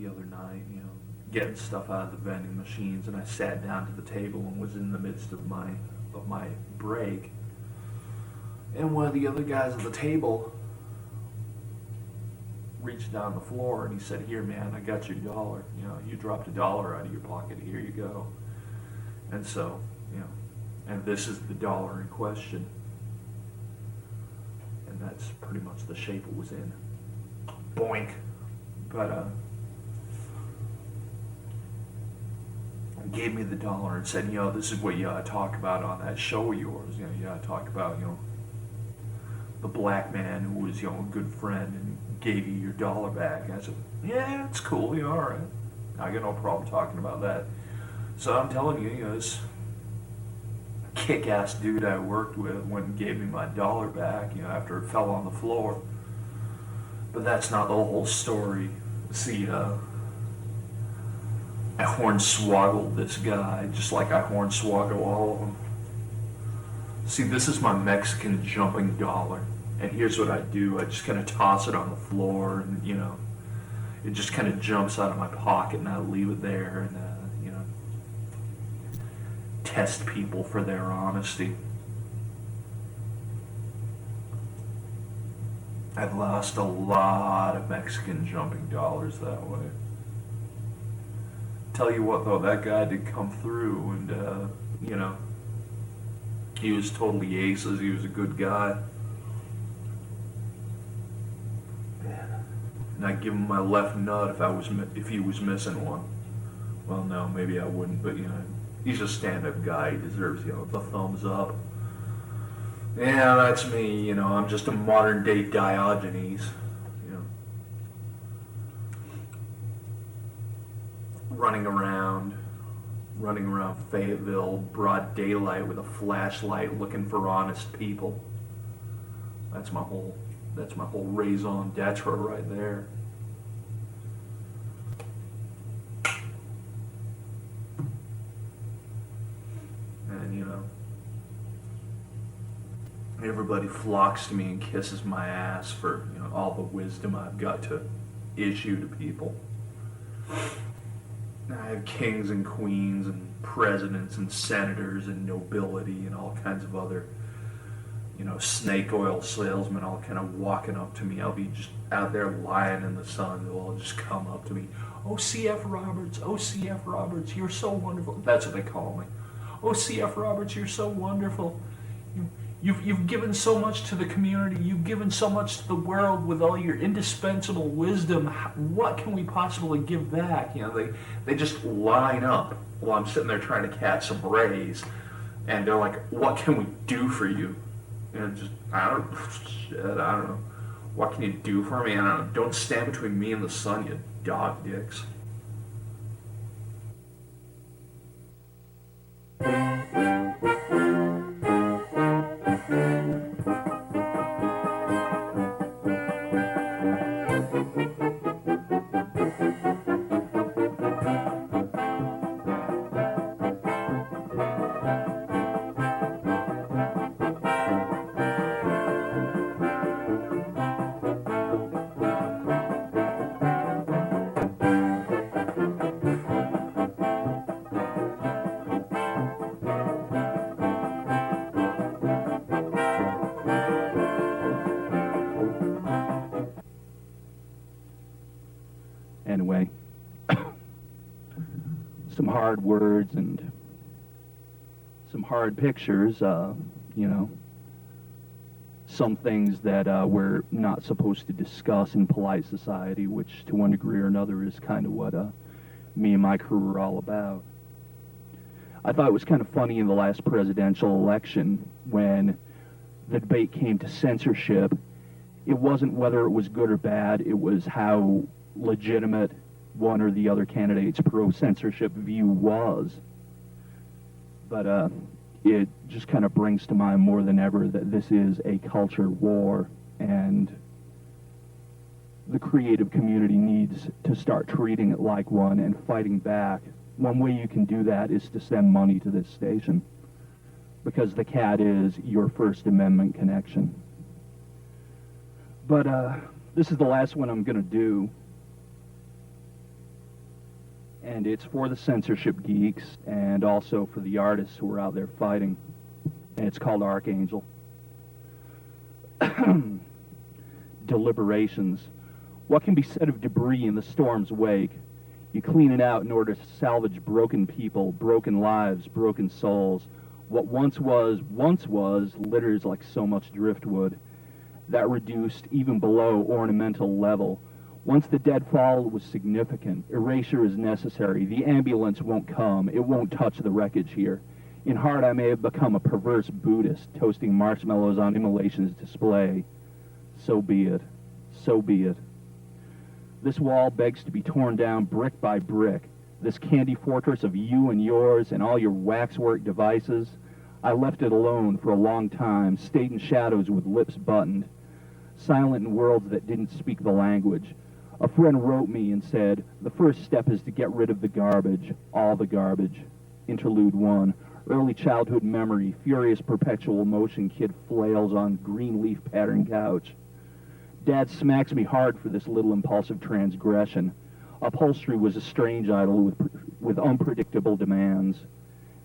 the other night, getting stuff out of the vending machines, and I sat down to the table and was in the midst of my break. And one of the other guys at the table reached down the floor and he said, "Here, man, I got your dollar. You dropped $1 out of your pocket. Here you go." And so, and this is the dollar in question. And that's pretty much the shape it was in. Boink. But, gave me the dollar and said, "This is what you ought to talk about on that show of yours. You ought to talk about, the black man who was, a good friend and gave you your dollar back." And I said, "Yeah, it's cool, all right. I got no problem talking about that." So I'm telling you, this kick-ass dude I worked with went and gave me my dollar back, after it fell on the floor. But that's not the whole story. See, I hornswoggled this guy, just like I hornswoggle all of them. See, this is my Mexican jumping dollar. And here's what I do. I just kind of toss it on the floor, and, it just kind of jumps out of my pocket, and I leave it there, and, test people for their honesty. I've lost a lot of Mexican jumping dollars that way. Tell you what, though, that guy did come through, and, he was totally aces. He was a good guy. And I'd give him my left nut if he was missing one. Well, no, maybe I wouldn't, but, he's a stand-up guy. He deserves, the thumbs up. Yeah, that's me, I'm just a modern-day Diogenes, running around Fayetteville, broad daylight with a flashlight, looking for honest people. That's my whole raison d'etre right there. And everybody flocks to me and kisses my ass for all the wisdom I've got to issue to people. I have kings and queens and presidents and senators and nobility and all kinds of other, snake oil salesmen all kind of walking up to me. I'll be just out there lying in the sun. They'll all just come up to me. "Oh, C.F. Roberts, oh, C.F. Roberts, you're so wonderful." That's what they call me. "Oh, C.F. Roberts, you're so wonderful. You've given so much to the community. You've given so much to the world with all your indispensable wisdom. What can we possibly give back?" They just line up while I'm sitting there trying to catch some rays, and they're like, "What can we do for you?" And I don't know. What can you do for me? I don't know. Don't stand between me and the sun, you dog dicks. Anyway, some hard words and some hard pictures, some things that we're not supposed to discuss in polite society, which to one degree or another is kind of what me and my crew are all about. I thought it was kind of funny in the last presidential election when the debate came to censorship. It wasn't whether it was good or bad, it was how legitimate one or the other candidate's pro-censorship view was. But it just kind of brings to mind more than ever that this is a culture war, and the creative community needs to start treating it like one and fighting back. One way you can do that is to send money to this station, because the cat is your First Amendment connection. But this is the last one I'm going to do. And it's for the censorship geeks and also for the artists who are out there fighting. And it's called Archangel. Deliberations. What can be said of debris in the storm's wake? You clean it out in order to salvage broken people, broken lives, broken souls. What once was, litters like so much driftwood. That reduced even below ornamental level. Once the deadfall was significant, erasure is necessary. The ambulance won't come. It won't touch the wreckage here. In heart, I may have become a perverse Buddhist, toasting marshmallows on immolation's display. So be it. So be it. This wall begs to be torn down brick by brick. This candy fortress of you and yours and all your waxwork devices. I left it alone for a long time, stayed in shadows with lips buttoned, silent in worlds that didn't speak the language. A friend wrote me and said, the first step is to get rid of the garbage, all the garbage. Interlude 1. Early childhood memory, furious perpetual motion kid flails on green leaf pattern couch. Dad smacks me hard for this little impulsive transgression. Upholstery was a strange idol with unpredictable demands.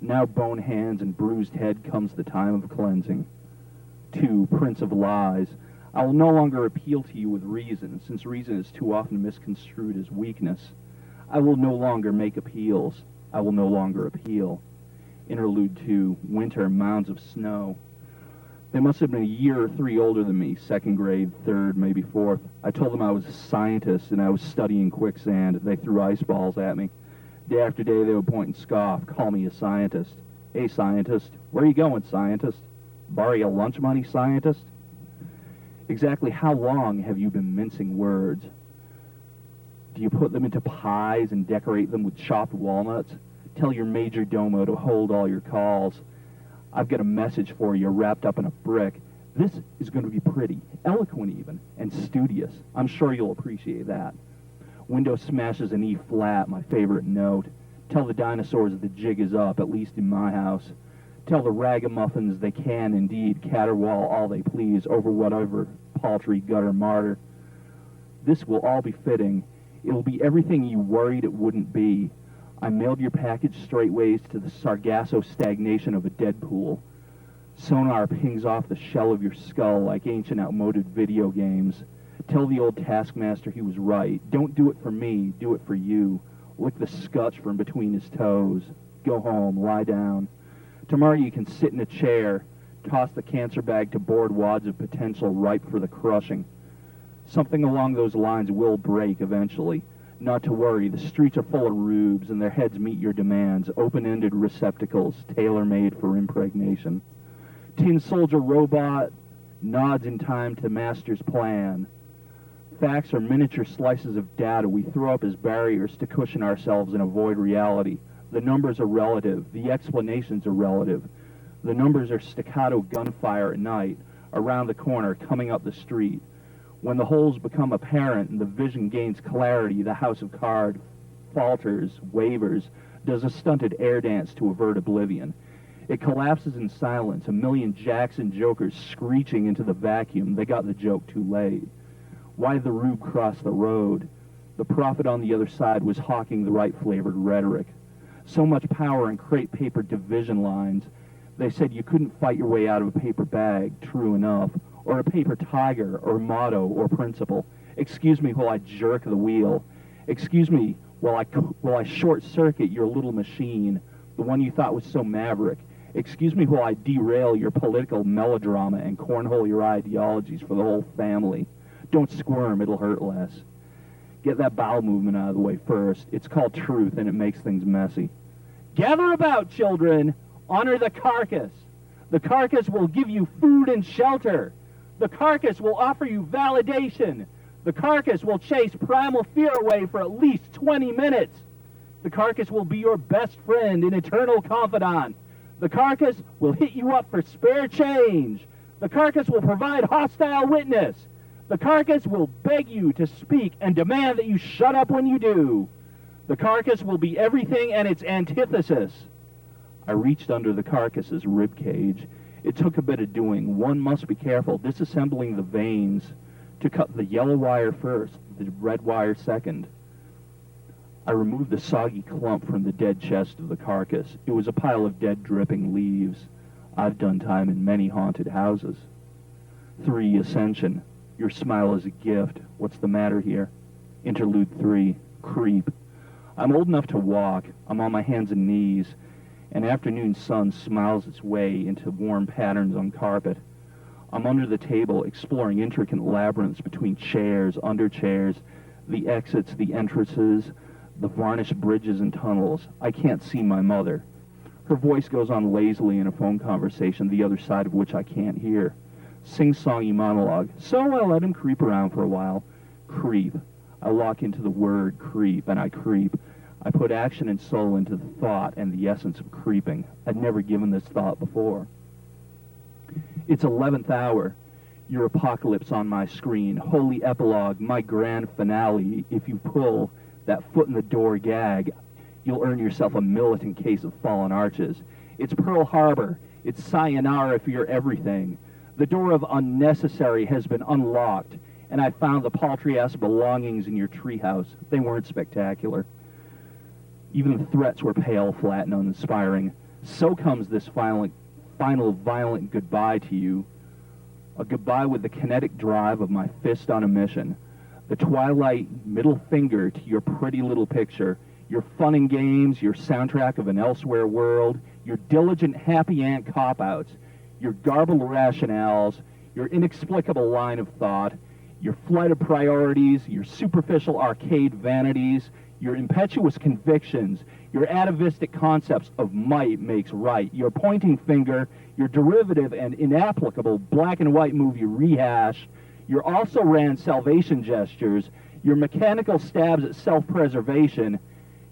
Now bone hands and bruised head comes the time of cleansing. 2. Prince of Lies. I will no longer appeal to you with reason, since reason is too often misconstrued as weakness. I will no longer make appeals. I will no longer appeal. Interlude 2. Winter, mounds of snow. They must have been a year or 3 older than me, 2nd grade, 3rd, maybe 4th. I told them I was a scientist and I was studying quicksand. They threw ice balls at me. Day after day they would point and scoff, call me a scientist. Hey, scientist. Where are you going, scientist? Borrow your lunch money, scientist? Exactly how long have you been mincing words? Do you put them into pies and decorate them with chopped walnuts? Tell your major domo to hold all your calls. I've got a message for you wrapped up in a brick. This is going to be pretty, eloquent even, and studious. I'm sure you'll appreciate that. Window smashes an E flat, my favorite note. Tell the dinosaurs the jig is up, at least in my house. Tell the ragamuffins they can indeed caterwaul all they please over whatever paltry gutter martyr. This will all be fitting. It'll be everything you worried it wouldn't be. I mailed your package straightways to the Sargasso stagnation of a dead pool. Sonar pings off the shell of your skull like ancient outmoded video games. Tell the old taskmaster he was right. Don't do it for me, do it for you. Lick the scotch from between his toes. Go home, lie down. Tomorrow you can sit in a chair, toss the cancer bag to board wads of potential ripe for the crushing. Something along those lines will break eventually. Not to worry, the streets are full of rubes and their heads meet your demands, open-ended receptacles, tailor-made for impregnation. Tin soldier robot nods in time to master's plan. Facts are miniature slices of data we throw up as barriers to cushion ourselves and avoid reality. The numbers are relative. The explanations are relative. The numbers are staccato gunfire at night, around the corner, coming up the street. When the holes become apparent and the vision gains clarity, the house of cards falters, wavers, does a stunted air dance to avert oblivion. It collapses in silence, a million jacks and jokers screeching into the vacuum. They got the joke too late. Why did the rube cross the road? The prophet on the other side was hawking the right flavored rhetoric. So much power in crepe paper division lines. They said you couldn't fight your way out of a paper bag, true enough, or a paper tiger, or motto, or principle. Excuse me while I jerk the wheel. Excuse me while I short-circuit your little machine, the one you thought was so maverick. Excuse me while I derail your political melodrama and cornhole your ideologies for the whole family. Don't squirm, it'll hurt less. Get that bowel movement out of the way first. It's called truth, and it makes things messy. Gather about, children. Honor the carcass. The carcass will give you food and shelter. The carcass will offer you validation. The carcass will chase primal fear away for at least 20 minutes. The carcass will be your best friend and eternal confidant. The carcass will hit you up for spare change. The carcass will provide hostile witness. The carcass will beg you to speak and demand that you shut up when you do. The carcass will be everything and its antithesis. I reached under the carcass's rib cage. It took a bit of doing. One must be careful disassembling the veins to cut the yellow wire first, the red wire second. I removed the soggy clump from the dead chest of the carcass. It was a pile of dead, dripping leaves. I've done time in many haunted houses. 3. Ascension. Your smile is a gift. What's the matter here? Interlude 3. Creep. I'm old enough to walk. I'm on my hands and knees. An afternoon sun smiles its way into warm patterns on carpet. I'm under the table, exploring intricate labyrinths between chairs, under chairs, the exits, the entrances, the varnished bridges and tunnels. I can't see my mother. Her voice goes on lazily in a phone conversation, the other side of which I can't hear. Sing-songy monologue. So I let him creep around for a while. Creep. I lock into the word creep, and I creep. I put action and soul into the thought and the essence of creeping. I'd never given this thought before. It's 11th hour. Your apocalypse on my screen. Holy epilogue, my grand finale. If you pull that foot in the door gag, you'll earn yourself a militant case of fallen arches. It's Pearl Harbor. It's sayonara for your everything. The door of unnecessary has been unlocked, and I found the paltry-ass belongings in your treehouse. They weren't spectacular. Even the threats were pale, flat, and uninspiring. So comes this final violent goodbye to you. A goodbye with the kinetic drive of my fist on a mission. The twilight middle finger to your pretty little picture. Your fun and games, your soundtrack of an elsewhere world, your diligent happy ant cop-outs, your garbled rationales, your inexplicable line of thought, your flight of priorities, your superficial arcade vanities, your impetuous convictions, your atavistic concepts of might makes right, your pointing finger, your derivative and inapplicable black and white movie rehash, your also-ran salvation gestures, your mechanical stabs at self-preservation,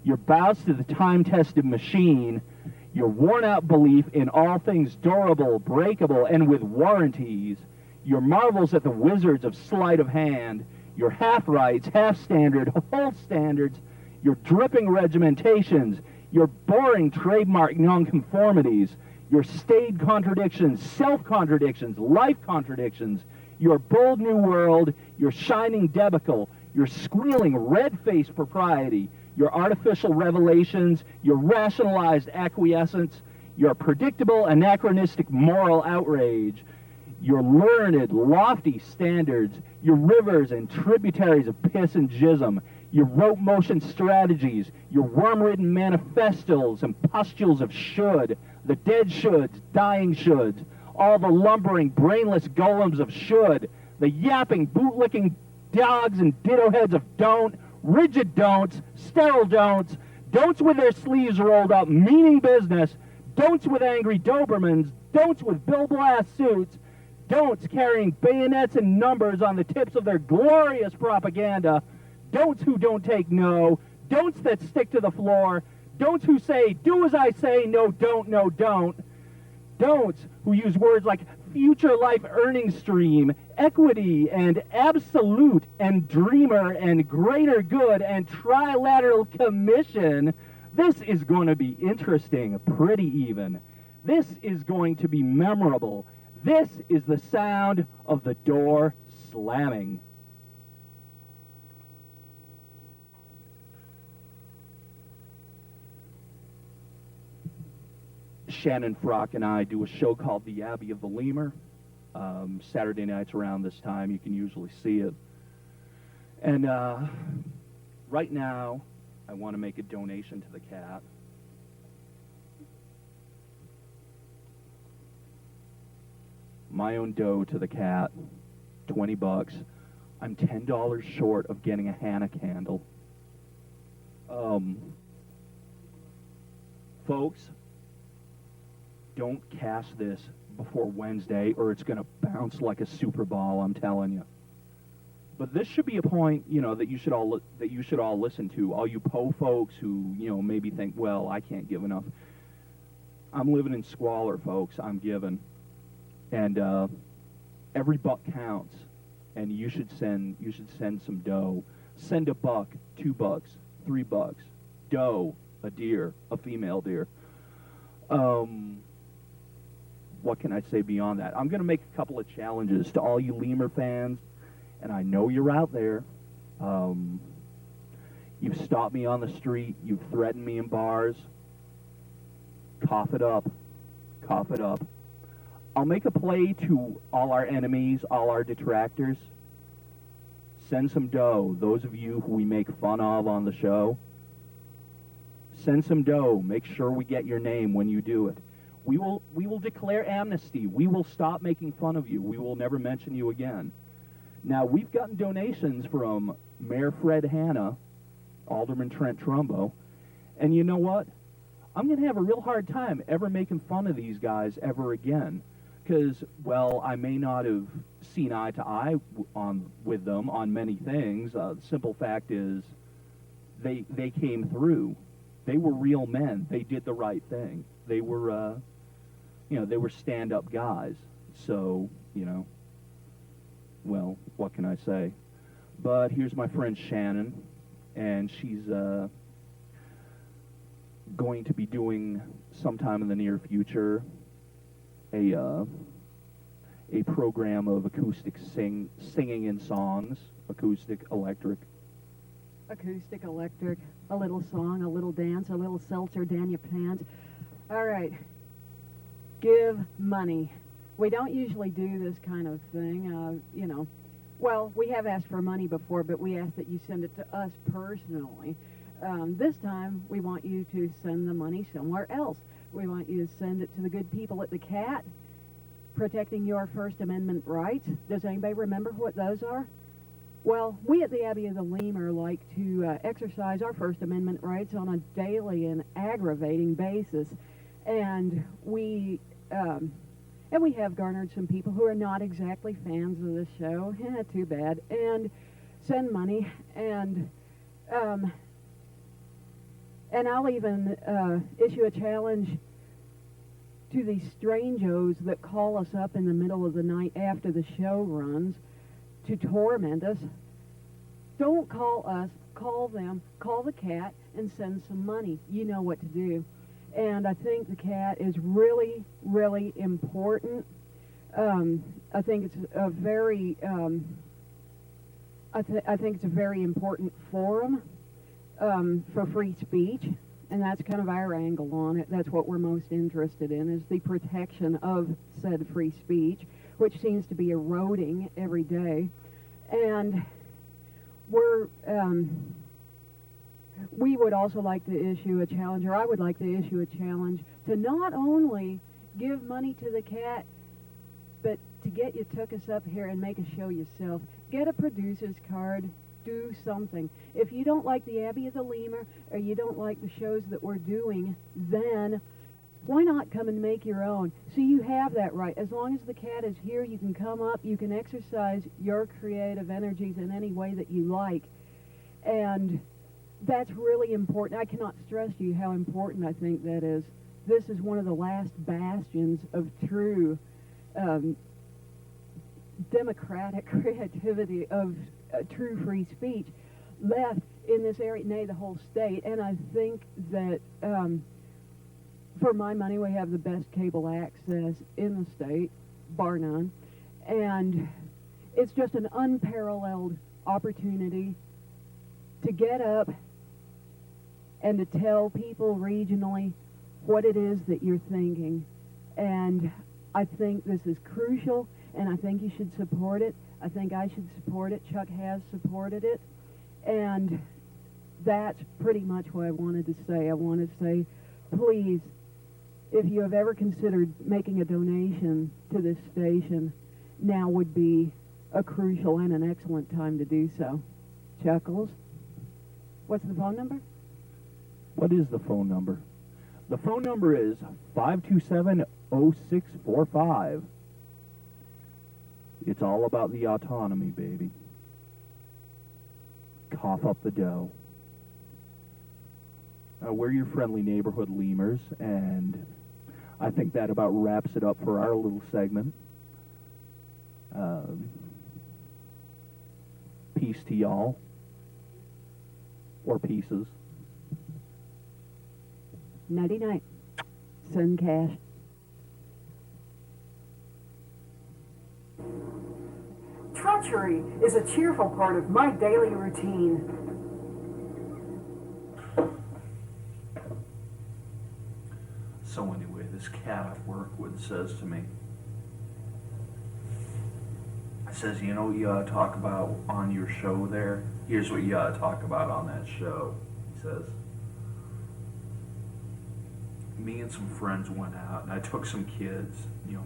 your bows to the time-tested machine, your worn-out belief in all things durable, breakable, and with warranties, your marvels at the wizards of sleight of hand, your half-rights, half-standard, whole standards, your dripping regimentations, your boring trademark nonconformities, your staid contradictions, self-contradictions, life contradictions, your bold new world, your shining debacle, your squealing red-faced propriety, your artificial revelations, your rationalized acquiescence, your predictable anachronistic moral outrage, your learned, lofty standards, your rivers and tributaries of piss and jism, your rope motion strategies, your worm-ridden manifestos and pustules of should, the dead shoulds, dying shoulds, all the lumbering, brainless golems of should, the yapping, boot-licking dogs and ditto heads of don't, rigid don'ts, sterile don'ts, don'ts with their sleeves rolled up, meaning business, don'ts with angry Dobermans, don'ts with Bill Blass suits, don'ts carrying bayonets and numbers on the tips of their glorious propaganda, don'ts who don't take no, don'ts that stick to the floor, don'ts who say, do as I say, no, don't, don'ts who use words like future life earning stream, equity, and absolute, and dreamer, and greater good, and trilateral commission. This is going to be interesting, pretty even. This is going to be memorable. This is the sound of the door slamming. Shannon Frock and I do a show called The Abbey of the Lemur. Saturday nights around this time, you can usually see it. And right now, I want to make a donation to the cat. My own dough to the cat, $20. I'm $10 short of getting a Hannah candle. Folks, don't cast this before Wednesday or it's going to bounce like a Super Ball, I'm telling you. But this should be a point, you know, that you should all listen to. All you Poe folks who, you know, maybe think, well, I can't give enough. I'm living in squalor, folks. I'm giving. And every buck counts. And you should send some dough. Send $1, $2, $3. Doe, a deer, a female deer. What can I say beyond that? I'm going to make a couple of challenges to all you Lemur fans, and I know you're out there. You've stopped me on the street. You've threatened me in bars. Cough it up. Cough it up. I'll make a play to all our enemies, all our detractors. Send some dough, those of you who we make fun of on the show. Send some dough. Make sure we get your name when you do it. We will declare amnesty. We will stop making fun of you. We will never mention you again. Now, we've gotten donations from Mayor Fred Hanna, Alderman Trent Trumbo, and you know what? I'm going to have a real hard time ever making fun of these guys ever again. Because, well, I may not have seen eye to eye with them on many things. The simple fact is they came through. They were real men. They did the right thing. They were, they were stand-up guys. So, well, what can I say? But here's my friend Shannon, and she's going to be doing sometime in the near future a program of acoustic singing and songs, acoustic, electric. Acoustic, electric, a little song, a little dance, a little seltzer down your pants. All right, give money. We don't usually do this kind of thing, Well, we have asked for money before, but we ask that you send it to us personally. This time, we want you to send the money somewhere else. We want you to send it to the good people at the CAT, protecting your First Amendment rights. Does anybody remember what those are? Well, we at the Abbey of the Lemur like to exercise our First Amendment rights on a daily and aggravating basis, and we have garnered some people who are not exactly fans of the show. Too bad. And send money, and I'll even issue a challenge to these strangos that call us up in the middle of the night after the show runs to torment us. Don't call us, call them, call the CAT, and send some money. You know what to do. And I think the CAT is really, really important. I think it's a very, I think it's a very important forum for free speech, and that's kind of our angle on it. That's what we're most interested in, is the protection of said free speech, which seems to be eroding every day. And we would also like to issue a challenge, or I would like to issue a challenge, to not only give money to the CAT, but to get you took us up here and make a show yourself. Get a producer's card. Do something. If you don't like the Abbey of the Lemur, or you don't like the shows that we're doing, then why not come and make your own? So you have that right. As long as the CAT is here, you can come up, you can exercise your creative energies in any way that you like. And that's really important. I cannot stress to you how important I think that is. This is one of the last bastions of true democratic creativity, of true free speech left in this area, nay, the whole state. And I think that for my money, we have the best cable access in the state, bar none. And it's just an unparalleled opportunity to get up and to tell people regionally what it is that you're thinking. And I think this is crucial, and I think you should support it. I think I should support it. Chuck has supported it. And that's pretty much what I wanted to say. I want to say, please, if you have ever considered making a donation to this station, now would be a crucial and an excellent time to do so. Chuckles, what's the phone number? What is the phone number? The phone number is 527-0645. It's all about the autonomy, baby. Cough up the dough. We're your friendly neighborhood lemurs, and I think that about wraps it up for our little segment. Peace to y'all. Or pieces. Nighty-night. Send cash. Treachery is a cheerful part of my daily routine. So anyway, this cat I work with says to me, says, you know what you ought to talk about on your show there? Here's what you ought to talk about on that show. He says, me and some friends went out, and I took some kids,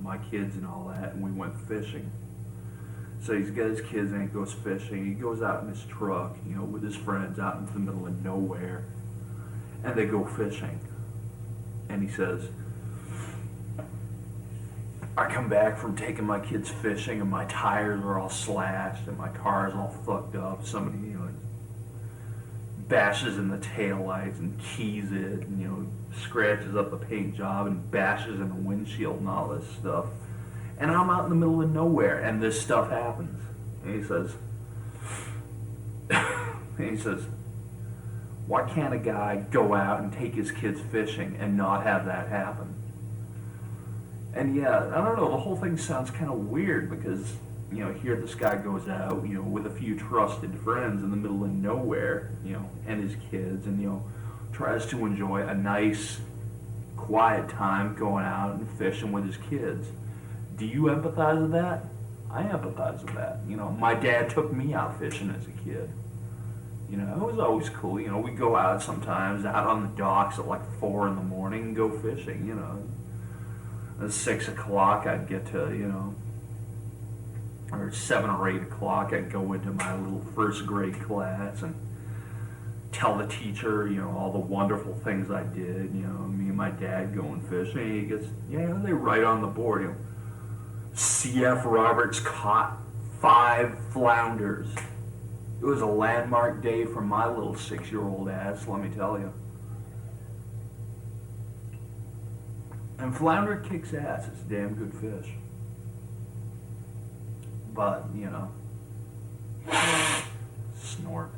my kids and all that, and we went fishing. So he's got his kids and he goes fishing. He goes out in his truck, with his friends out into the middle of nowhere, and they go fishing. And he says, I come back from taking my kids fishing and my tires are all slashed and my car's all fucked up. Somebody, bashes in the taillights and keys it and, scratches up the paint job and bashes in the windshield and all this stuff. And I'm out in the middle of nowhere and this stuff happens. And he says, why can't a guy go out and take his kids fishing and not have that happen? And yeah, I don't know, the whole thing sounds kind of weird because, here this guy goes out, with a few trusted friends in the middle of nowhere, and his kids, and, tries to enjoy a nice, quiet time going out and fishing with his kids. Do you empathize with that? I empathize with that. My dad took me out fishing as a kid. It was always cool. We'd go out sometimes, out on the docks at like 4 in the morning and go fishing, At 6 o'clock, I'd get to, or 7 or 8 o'clock, I'd go into my little first grade class and tell the teacher, all the wonderful things I did, me and my dad going fishing. He gets, they write on the board, C.F. Roberts caught 5 flounders. It was a landmark day for my little 6-year-old ass, let me tell you. And flounder kicks ass. It's a damn good fish. But, snort.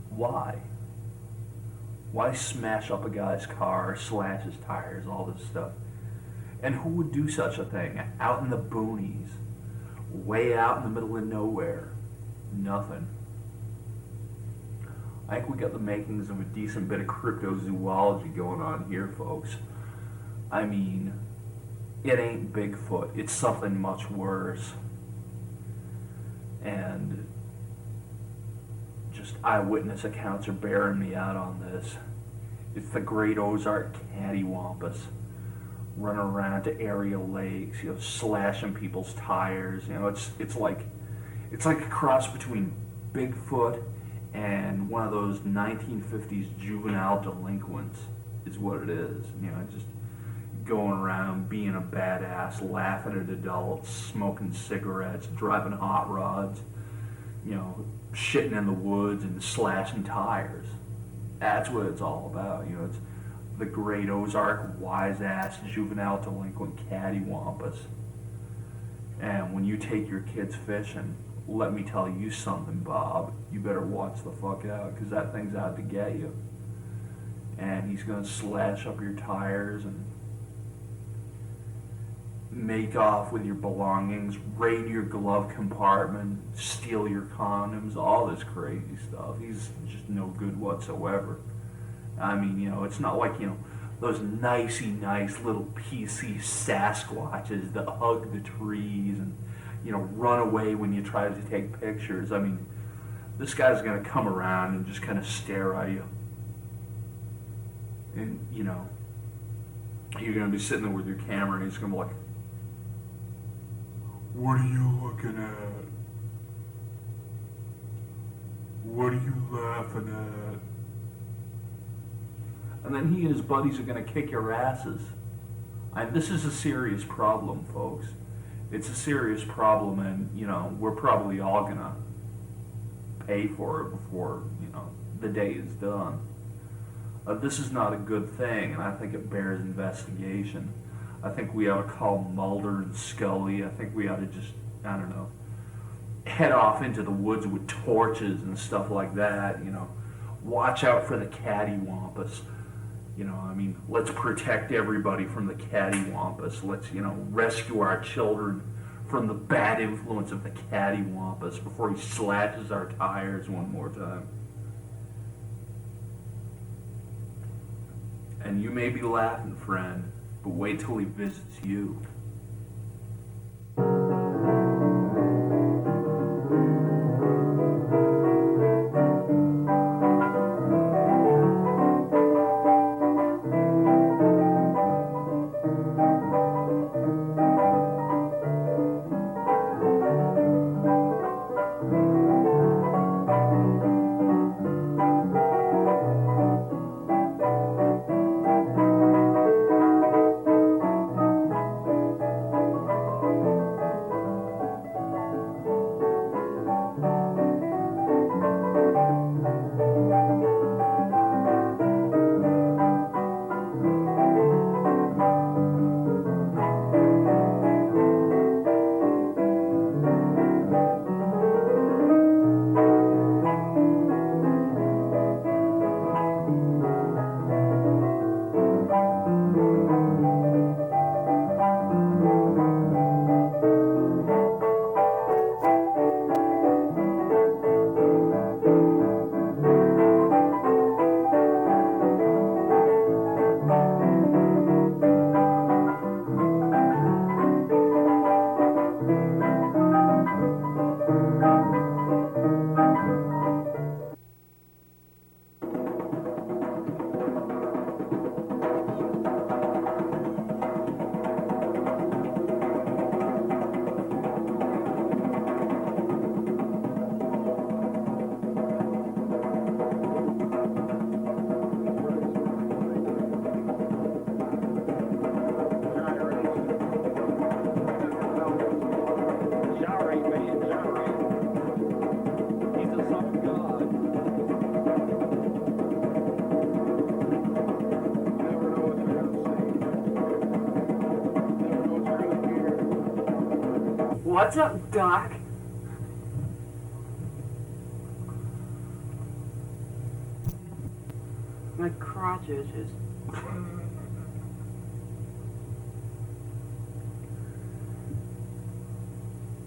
Why? Why smash up a guy's car, slash his tires, all this stuff? And who would do such a thing? Out in the boonies, way out in the middle of nowhere. Nothing. I think we got the makings of a decent bit of cryptozoology going on here, folks. I mean, it ain't Bigfoot. It's something much worse. And just eyewitness accounts are bearing me out on this. It's the great Ozark cattywampus running around to area lakes, slashing people's tires. It's like a cross between Bigfoot and one of those 1950s juvenile delinquents is what it is. Just going around being a badass, laughing at adults, smoking cigarettes, driving hot rods, shitting in the woods and slashing tires. That's what it's all about. It's the great Ozark wise-ass juvenile delinquent cattywampus. And when you take your kids fishing, let me tell you something, Bob. You better watch the fuck out, because that thing's out to get you. And he's going to slash up your tires and make off with your belongings, raid your glove compartment, steal your condoms, all this crazy stuff. He's just no good whatsoever. I mean, it's not like, those nice little PC Sasquatches that hug the trees and, run away when you try to take pictures. I mean, this guy's going to come around and just kind of stare at you. And, you're going to be sitting there with your camera and he's going to be like, what are you looking at? What are you laughing at? And then he and his buddies are going to kick your asses. This is a serious problem, folks. It's a serious problem, and, we're probably all going to pay for it before, the day is done. This is not a good thing, and I think it bears investigation. I think we ought to call Mulder and Scully. I think we ought to just, head off into the woods with torches and stuff like that, Watch out for the cattywampus. Let's protect everybody from the cattywampus. Let's, rescue our children from the bad influence of the cattywampus before he slashes our tires one more time. And you may be laughing, friend, but wait till he visits you. What's up, Doc? My crotch itches.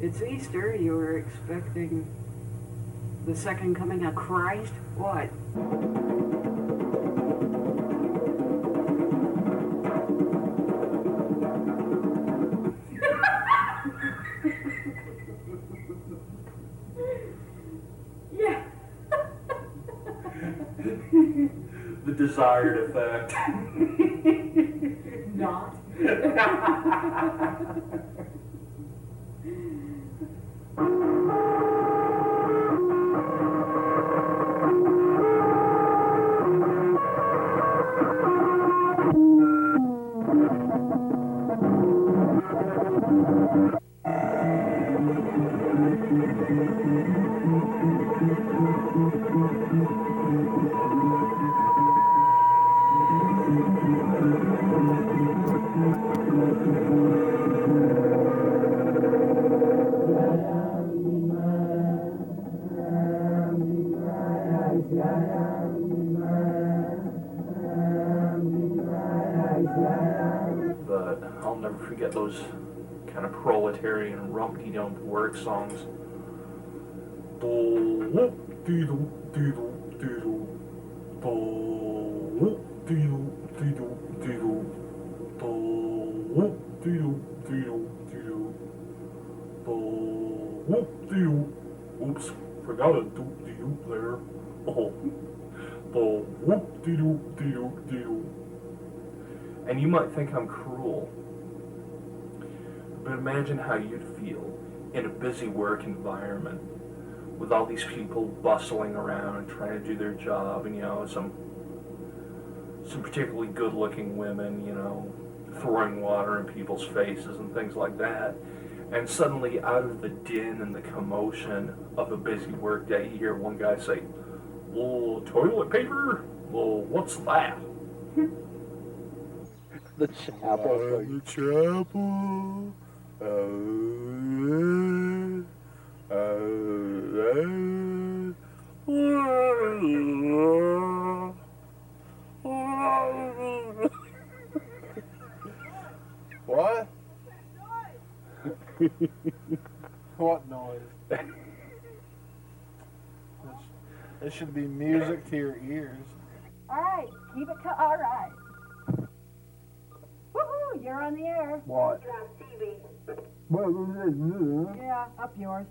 It's Easter. You were expecting the second coming of Christ? What? Yeah. The desired effect. Not. But I'll never forget those kind of proletarian rumpty-dump work songs. Oops, forgot a doop-de-doop there. Oh, whoop-de-doop-de-doop-de-doop. And you might think I'm cruel, but imagine how you'd feel in a busy work environment with all these people bustling around and trying to do their job, and some particularly good-looking women, throwing water in people's faces and things like that. And suddenly, out of the din and the commotion of a busy workday, you hear one guy say, "Oh, toilet paper? Well, what's that?" The chapel. The chapel. What? What noise? This should be music to your ears. All right, keep it all right. You're on the air. What? Yeah, up yours.